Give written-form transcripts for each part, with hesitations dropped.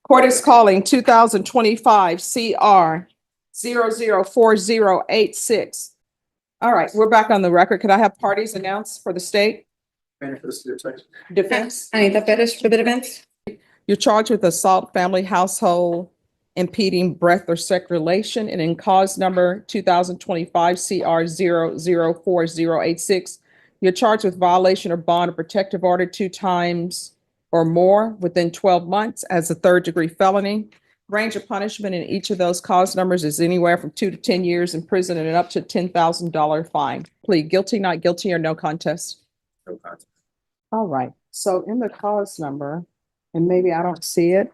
Court is calling 2025 CR 004086. All right, we're back on the record. Could I have parties announced for the state? Defense. Anita Perez for the defense. You're charged with assault, family, household, impeding breath or circulation, and in cause number 2025 CR 004086. You're charged with violation of bond or protective order 2 times or more within 12 months as a third-degree felony. Range of punishment in each of those cause numbers is anywhere from 2 to 10 years in prison and up to $10,000 fine. Plead guilty, not guilty, or no contest? No contest. All right, so in the cause number, and maybe I don't see it,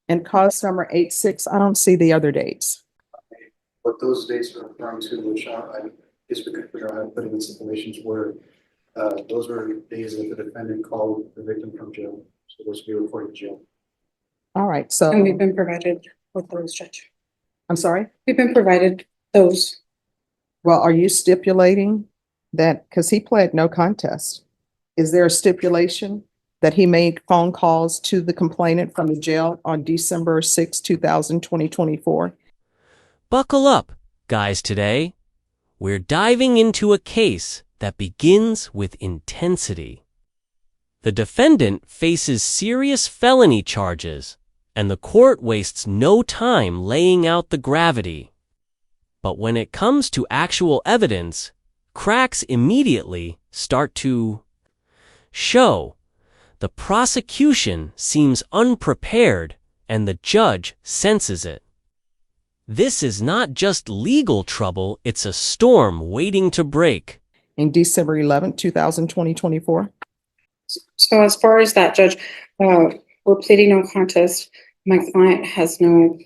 in cause number 86, I don't see the other dates. What those dates are referring to, which I guess we could figure out how to put in stipulations, were those were days that the defendant called the victim from jail. So those would be reported to jail. All right, so, And we've been provided with those, Judge. I'm sorry? We've been provided those. Well, are you stipulating that, because he pled no contest, is there a stipulation that he made phone calls to the complainant from the jail on December 6, 2024? Buckle up, guys, today. We're diving into a case that begins with intensity. The defendant faces serious felony charges, and the court wastes no time laying out the gravity. But when it comes to actual evidence, cracks immediately start to show. The prosecution seems unprepared, and the judge senses it. This is not just legal trouble, it's a storm waiting to break. In December 11, 2024? So as far as that, Judge, we're pleading no contest. My client has no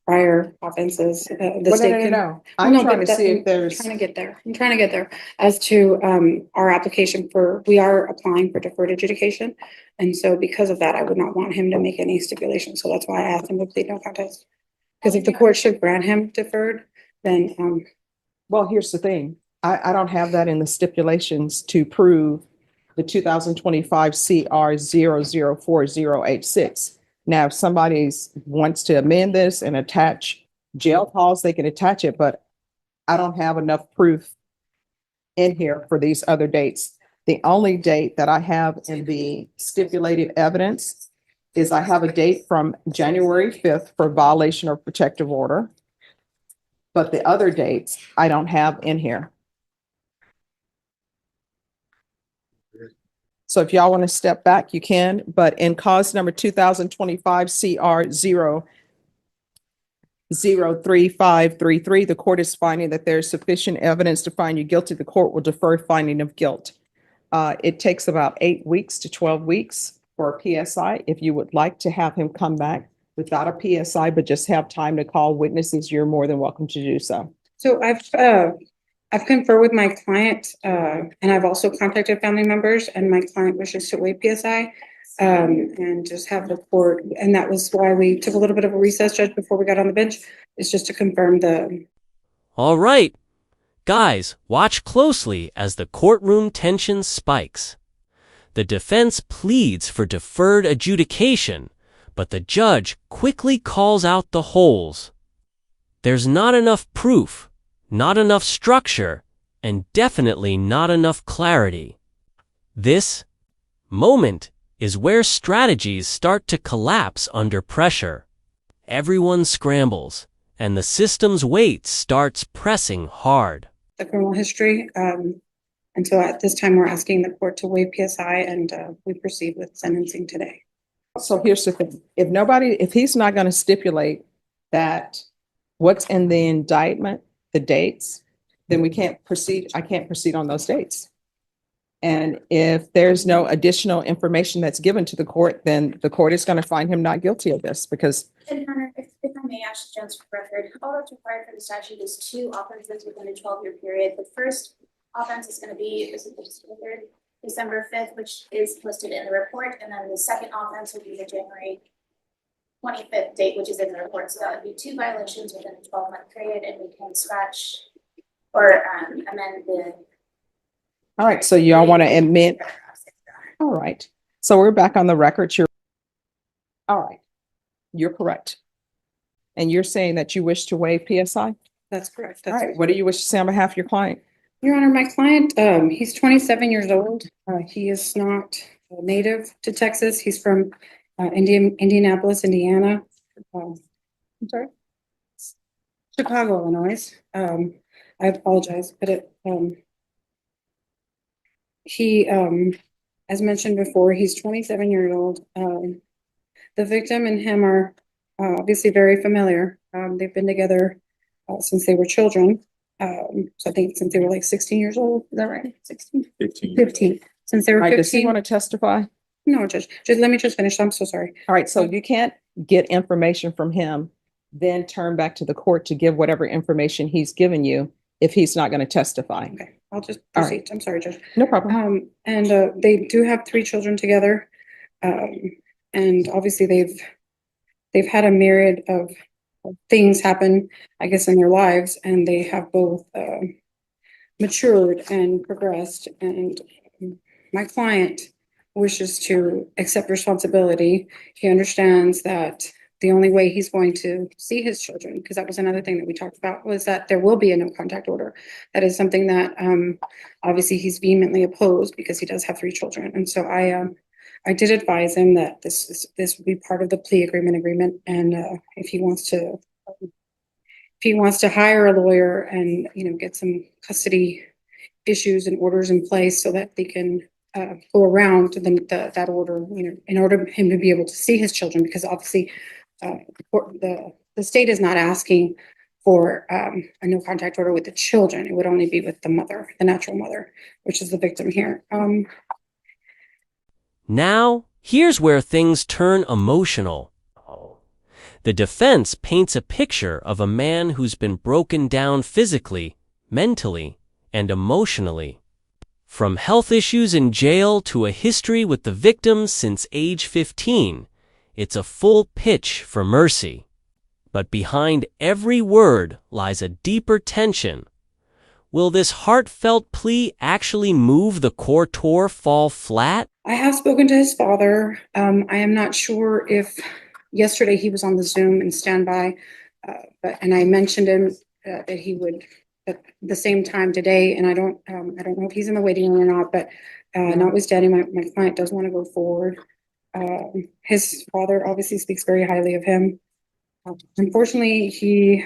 prior offenses. No. I'm trying to see if there's. I'm trying to get there. As to our application we are applying for deferred adjudication. And so because of that, I would not want him to make any stipulation. So that's why I asked him to plead no contest. Because if the court should grant him deferred, then. Well, here's the thing. I don't have that in the stipulations to prove the 2025 CR 004086. Now, if somebody wants to amend this and attach jail calls, they can attach it, but I don't have enough proof in here for these other dates. The only date that I have in the stipulated evidence is I have a date from January 5th for violation of protective order, but the other dates I don't have in here. So if y'all want to step back, you can, but in cause number 2025 CR 003533, the court is finding that there is sufficient evidence to find you guilty. The court will defer finding of guilt. It takes about 8 weeks to 12 weeks for a PSI. If you would like to have him come back without a PSI, but just have time to call witnesses, you're more than welcome to do so. So I've conferred with my client, and I've also contacted family members, and my client wishes to waive PSI, and just have the court, and that was why we took a little bit of a recess, Judge, before we got on the bench, is just to confirm the. All right. Guys, watch closely as the courtroom tension spikes. The defense pleads for deferred adjudication, but the judge quickly calls out the holes. There's not enough proof, not enough structure, and definitely not enough clarity. This moment is where strategies start to collapse under pressure. Everyone scrambles, and the system's weight starts pressing hard. The criminal history, and so at this time, we're asking the court to waive PSI, and we proceed with sentencing today. So here's the thing. If he's not going to stipulate that what's in the indictment, the dates, then we can't proceed. I can't proceed on those dates. And if there's no additional information that's given to the court, then the court is going to find him not guilty of this because. And Hunter, if I may, Ashley Jones for record, all that's required for the statute is 2 offenses within a 12-year period. The first offense is going to be December 5th, which is listed in the report, and then the second offense would be the January 25th date, which is in the report. So that would be 2 violations within a 12-month period, and we can scratch or amend the. All right, so y'all want to admit. All right, so we're back on the record. All right, You're correct. And you're saying that you wish to waive PSI? That's correct. All That's right, what do you wish to say on behalf of your client? Your Honor, my client, he's 27 years old. He is not a native to Texas. He's from Indianapolis, Indiana. I'm sorry? Chicago, Illinois. I apologize, but he, as mentioned before, he's 27 years old. The victim and him are obviously very familiar. They've been together since they were children. So I think since they were like 16 years old, is that right? 16? 15. Since they were All right, does he 15. want to testify? No, Judge, let me just finish. I'm so sorry. All right, so you can't get information from him, then turn back to the court to give whatever information he's given you if he's not going to testify. Okay, I'll just All proceed. right. I'm sorry, Judge. No problem. And they do have 3 children together. And obviously they've had a myriad of things happen, I guess, in their lives, and they have both matured and progressed. And my client wishes to accept responsibility. He understands that the only way he's going to see his children, because that was another thing that we talked about, was that there will be a no contact order. That is something that obviously he's vehemently opposed because he does have 3 children. And so I did advise him that this would be part of the plea agreement, and if he wants to hire a lawyer and get some custody issues and orders in place so that they can go around that order, in order for him to be able to see his children, because obviously the state is not asking for a no contact order with the children. It would only be with the mother, the natural mother, which is the victim here. Now, here's where things turn emotional. The defense paints a picture of a man who's been broken down physically, mentally, and emotionally. From health issues in jail to a history with the victim since age 15, it's a full pitch for mercy. But behind every word lies a deeper tension. Will this heartfelt plea actually move the courtor fall flat? I have spoken to his father. I am not sure if yesterday he was on the Zoom and standby, and I mentioned him that he would at the same time today. And I don't know if he's in the waiting room or not. But notwithstanding, my client does want to go forward. His father obviously speaks very highly of him. Unfortunately, he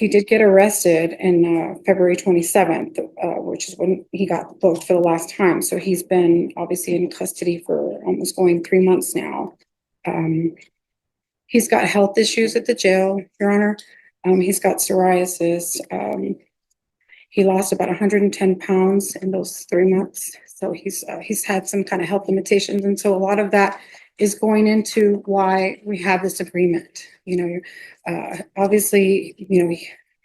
did get arrested in February 27th, which is when he got booked for the last time. So he's been obviously in custody for almost going 3 months now. He's got health issues at the jail, Your Honor. He's got psoriasis. He lost about 110 pounds in those 3 months. So he's had some kind of health limitations. And so a lot of that is going into why we have this agreement. Obviously,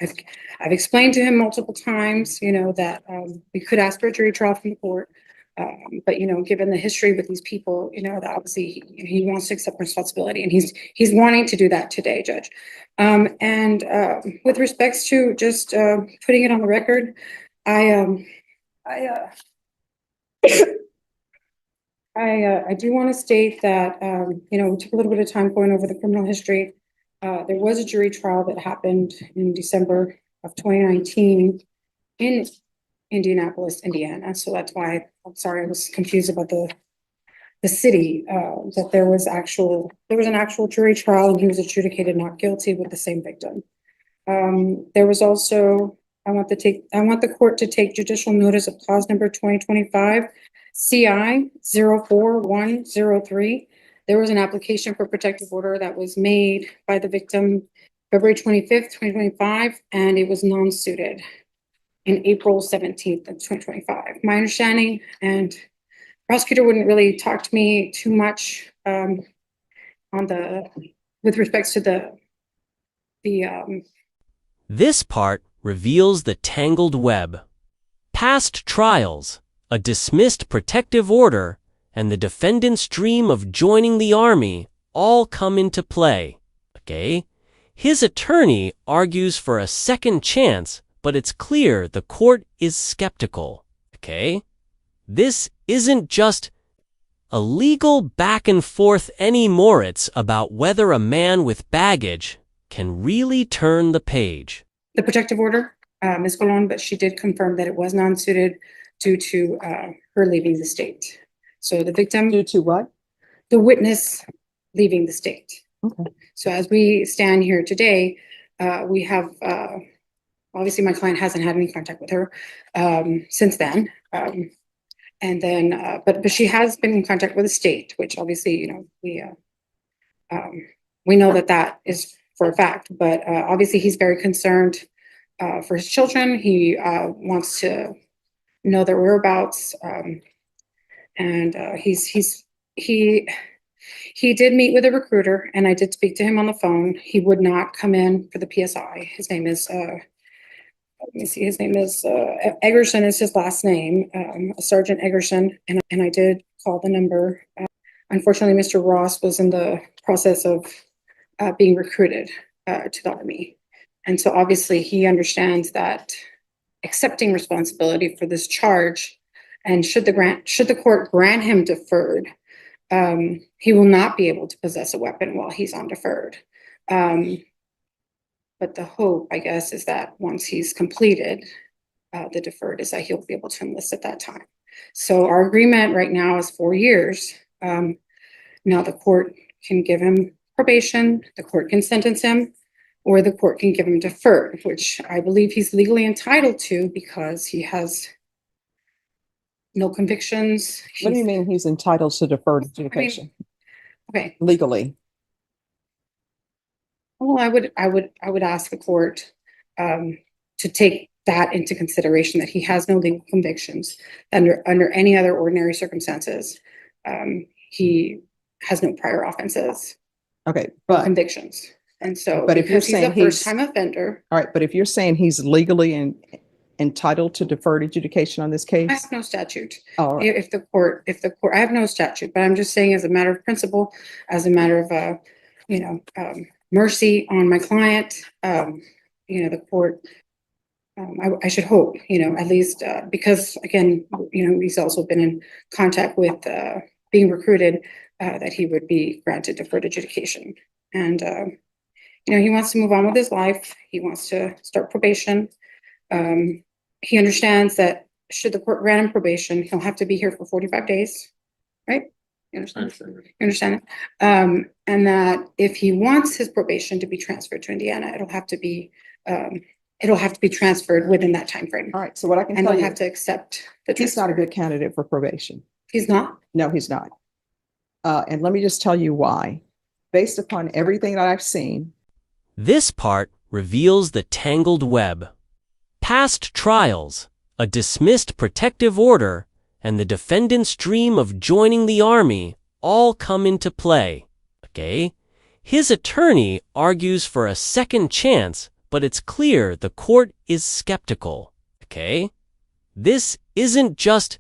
I've explained to him multiple times, that we could ask for a jury trial from the court. But given the history with these people, that obviously he wants to accept responsibility, and he's wanting to do that today, Judge. And with respects to just putting it on the record, I do want to state that, we took a little bit of time going over the criminal history. There was a jury trial that happened in December of 2019 in Indianapolis, Indiana. So that's why I'm sorry, I was confused about the city, that there was an actual jury trial, and he was adjudicated not guilty with the same victim. There was also, I want the court to take judicial notice of clause number 2025 CI 04103. There was an application for protective order that was made by the victim February 25th, 2025, and it was non-suited in April 17th of 2025. My understanding, and prosecutor wouldn't really talk to me too much with respects to the This part reveals the tangled web. Past trials, a dismissed protective order, and the defendant's dream of joining the army all come into play. Okay? His attorney argues for a second chance, but it's clear the court is skeptical. Okay? This isn't just A legal back and forth any Moritz about whether a man with baggage can really turn the page. The protective order, Ms. Colon, but she did confirm that it was non-suited due to her leaving the state. So the victim, Due to what? the witness leaving the state. Okay. So as we stand here today, we have, obviously my client hasn't had any contact with her since then. And then, but she has been in contact with the state, which obviously, you know, we know that that is for a fact, but obviously he's very concerned for his children. He wants to know their whereabouts. And he did meet with a recruiter, and I did speak to him on the phone. He would not come in for the PSI. His name is, let me see, his name is Eggerson is his last name, Sergeant Eggerson, and I did call the number. Unfortunately, Mr. Ross was in the process of being recruited to the Army. And so obviously he understands that accepting responsibility for this charge, and should the court grant him deferred, he will not be able to possess a weapon while he's on deferred. But the hope, I guess, is that once he's completed the deferred, is that he'll be able to enlist at that time. So our agreement right now is 4 years. Now the court can give him probation, the court can sentence him, or the court can give him deferred, which I believe he's legally entitled to because he has no convictions. What do you mean he's entitled to deferred adjudication Okay, legally? well, I would ask the court to take that into consideration, that he has no legal convictions under any other ordinary circumstances. He has no prior offenses, Okay, but convictions. And so, But if you're because he's a saying he's- first-time offender, all right, but if you're saying he's legally entitled to deferred adjudication on this I case, have no statute. oh, If the court, I have no statute, but I'm just saying as a matter of principle, as a matter of, mercy on my client, the court, I should hope, at least, because again, he's also been in contact with, being recruited, that he would be granted deferred adjudication. And, he wants to move on with his life. He wants to start probation. He understands that should the court grant him probation, he'll have to be here for 45 days, right? You understand? You understand it? And that if he wants his probation to be transferred to Indiana, it'll have to be transferred within that time frame. all right. So what I can And tell they'll you, have to accept the he's not a transfer. good candidate for probation. He's not? No, he's not. And let me just tell you why. Based upon everything that I've seen, This part reveals the tangled web. Past trials, a dismissed protective order, and the defendant's dream of joining the Army all come into play. Okay? His attorney argues for a second chance, but it's clear the court is skeptical. Okay? This isn't just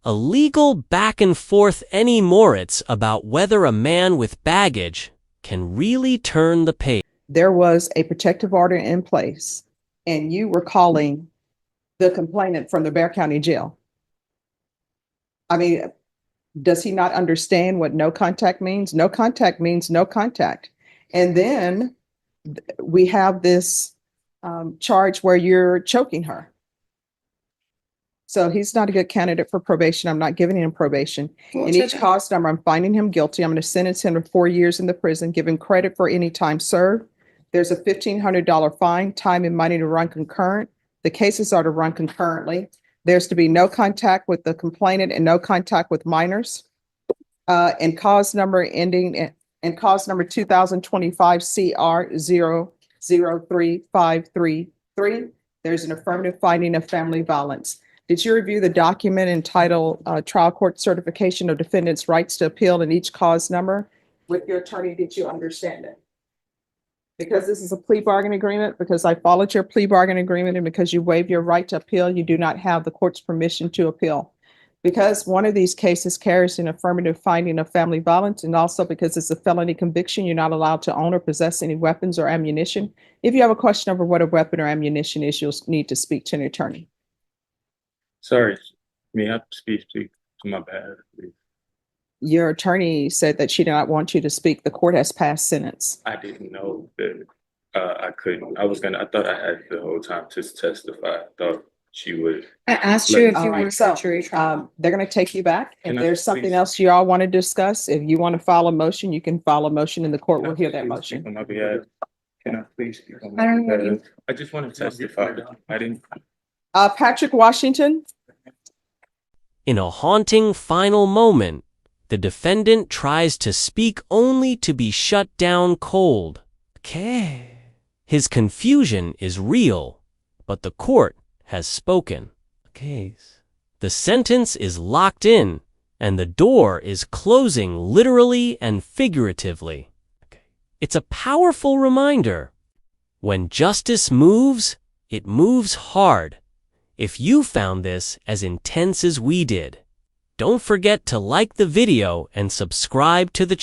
a legal back and forth any Moritz about whether a man with baggage can really turn the page. there was a protective order in place, and you were calling the complainant from the Bexar County Jail. I mean, does he not understand what no contact means? No contact means no contact. And then we have this charge where you're choking her. So he's not a good candidate for probation. I'm not giving him probation. Well, In Judge, each cause number, I'm finding him guilty. I'm going to sentence him to 4 years in the prison, give him credit for any time served. There's a $1,500 fine, time and money to run concurrent. The cases are to run concurrently. There's to be no contact with the complainant and no contact with minors. And cause number ending in cause number 2025 CR 003533. There's an affirmative finding of family violence. Did you review the document entitled Trial Court Certification of Defendant's Rights to Appeal in each cause number? With your attorney, did you understand it? Because this is a plea bargain agreement, because I followed your plea bargain agreement, and because you waived your right to appeal, you do not have the court's permission to appeal. Because one of these cases carries an affirmative finding of family violence, and also because it's a felony conviction, you're not allowed to own or possess any weapons or ammunition. If you have a question over what a weapon or ammunition is, you'll need to speak to an attorney. Sorry, may I speak to my bad, please? Your attorney said that she did not want you to speak. The court has passed sentence. I didn't know that I couldn't. I thought I had the whole time to testify. I thought she would. I asked you if All you right, wanted so, a jury trial. They're gonna take you back. If Can I there's something please- else you all want to discuss, if you want to file a motion, you can file a motion and the court will hear that Please motion. speak on my behalf. Can I please speak on I my don't know what behalf? I just want to testify. I didn't. Patrick Washington, In a haunting final moment, the defendant tries to speak only to be shut down cold. Okay. His confusion is real, but the court has spoken. Case. The sentence is locked in, and the door is closing literally and figuratively. It's a powerful reminder. When justice moves, it moves hard. If you found this as intense as we did, don't forget to like the video and subscribe to the channel.